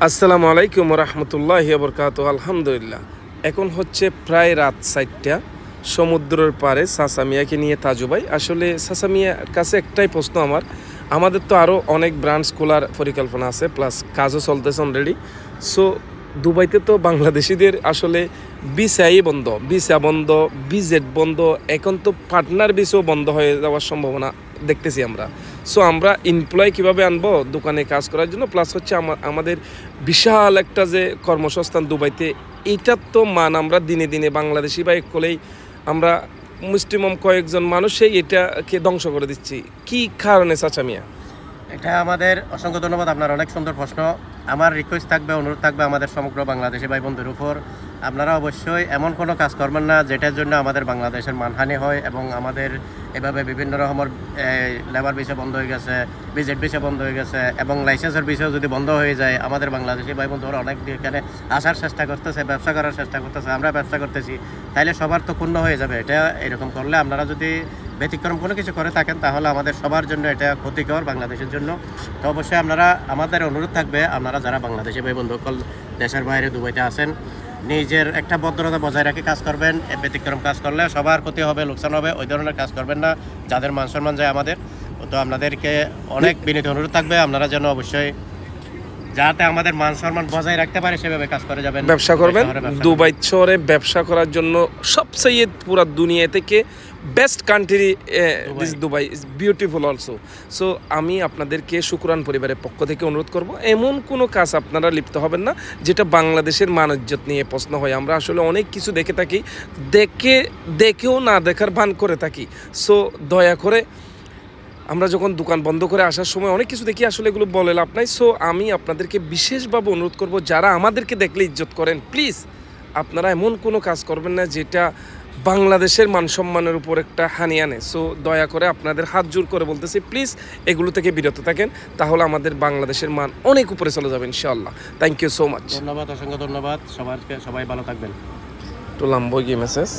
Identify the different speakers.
Speaker 1: আসসালামু আলাইকুম রহমতুল্লাহি বরকাত। আলহামদুলিল্লাহ, এখন হচ্ছে প্রায় রাত 4টা। সমুদ্রের পারে সাসামিয়াকে নিয়ে তাজু ভাই। আসলে সাসামিয়ার কাছে একটাই প্রশ্ন আমাদের তো আরও অনেক ব্রাঞ্চ খোলার পরিকল্পনা আছে, প্লাস কাজও চলতেছে অলরেডি। সো দুবাইতে তো বাংলাদেশিদের আসলে ভিসাই বন্ধ, ভিসা বন্ধ, ভিজেট বন্ধ, এখন তো পার্টনার ভিসাও বন্ধ হয়ে যাওয়ার সম্ভাবনা দেখতেছি আমরা। সো আমরা এমপ্লয় কীভাবে আনবো দোকানে কাজ করার জন্য, প্লাস হচ্ছে আমাদের বিশাল একটা যে কর্মসংস্থান দুবাইতে, এইটার তো মান আমরা দিনে দিনে বাংলাদেশি বা একলেই আমরা মুসলিম কয়েকজন মানুষই এটাকে ধ্বংস করে দিচ্ছি। কি কারণে চাচা মিয়া?
Speaker 2: এটা আমাদের অসংখ্য ধন্যবাদ, আপনার অনেক সুন্দর প্রশ্ন। আমার রিকোয়েস্ট থাকবে, অনুরোধ থাকবে আমাদের সমগ্র বাংলাদেশি ভাই বন্ধুর উপর, আপনারা অবশ্যই এমন কোনো কাজ করবেন না যেটার জন্য আমাদের বাংলাদেশের মানহানি হয়। এবং আমাদের এভাবে বিভিন্ন রকমের লেবার ভিসা বন্ধ হয়ে গেছে, ভিজিট ভিসা বন্ধ হয়ে গেছে, এবং লাইসেন্সের ভিসাও যদি বন্ধ হয়ে যায়, আমাদের বাংলাদেশি ভাই বন্ধুরা অনেক এখানে আসার চেষ্টা করতেছে, ব্যবসা করার চেষ্টা করতেছে, আমরা ব্যবসা করতেছি, তাইলে সবার তো ক্ষুণ্ণ হয়ে যাবে। এটা এরকম করলে আপনারা যদি ব্যতিক্রম কোনো কিছু করে থাকেন তাহলে আমাদের সবার জন্য এটা ক্ষতিকর, বাংলাদেশের জন্য। তো অবশ্যই আপনারা, আমাদের অনুরোধ থাকবে, আপনারা যারা বাংলাদেশি ভাই বন্ধু দেশের বাইরে দুবাইতে আছেন, নিজের একটা ভদ্রতা বজায় রেখে কাজ করবেন। ব্যতিক্রম কাজ করলে সবার ক্ষতি হবে, লোকসান হবে, ওই ধরনের কাজ করবেন না যাদের মান সম্মান যায় আমাদের। তো আপনাদেরকে অনেক বিনীত অনুরোধ থাকবে, আপনারা যেন অবশ্যই যাতে আমাদের মান সম্মান বজায় রাখতে পারে সেভাবে কাজ করে যাবেন,
Speaker 1: ব্যবসা করবেন। দুবাই শহরে ব্যবসা করার জন্য সবচেয়ে পুরা দুনিয়া থেকে best country this Dubai is beautiful also. So আমি আপনাদেরকে শুকরান পরিবারের পক্ষ থেকে অনুরোধ করব, এমন কোনো কাজ আপনারা লিপ্ত হবেন না যেটা বাংলাদেশের মান ইজ্জত নিয়ে প্রশ্ন হয়। আমরা আসলে অনেক কিছু দেখে থাকি, দেখেও না দেখার ভান করে থাকি। সো দয়া করে, আমরা যখন দোকান বন্ধ করে আসার সময় অনেক কিছু দেখি, আসলে এগুলো বলে লাভ নাই। সো আমি আপনাদেরকে বিশেষভাবে অনুরোধ করব, যারা আমাদেরকে দেখলে ইজ্জত করেন, প্লিজ আপনারা এমন কোনো কাজ করবেন না যেটা বাংলাদেশের মান সম্মানের উপর একটা হানি আনে। সো দয়া করে আপনাদের হাত জোর করে বলতেছি, প্লিজ এগুলো থেকে বিরত থাকেন, তাহলে আমাদের বাংলাদেশের মান অনেক উপরে চলে যাবে ইনশাআল্লাহ। Thank you so much.
Speaker 2: ধন্যবাদ, অসংখ্য ধন্যবাদ। সবাই ভালো থাকবেন।
Speaker 1: তো লাম্বো গিয়ে মেসেজ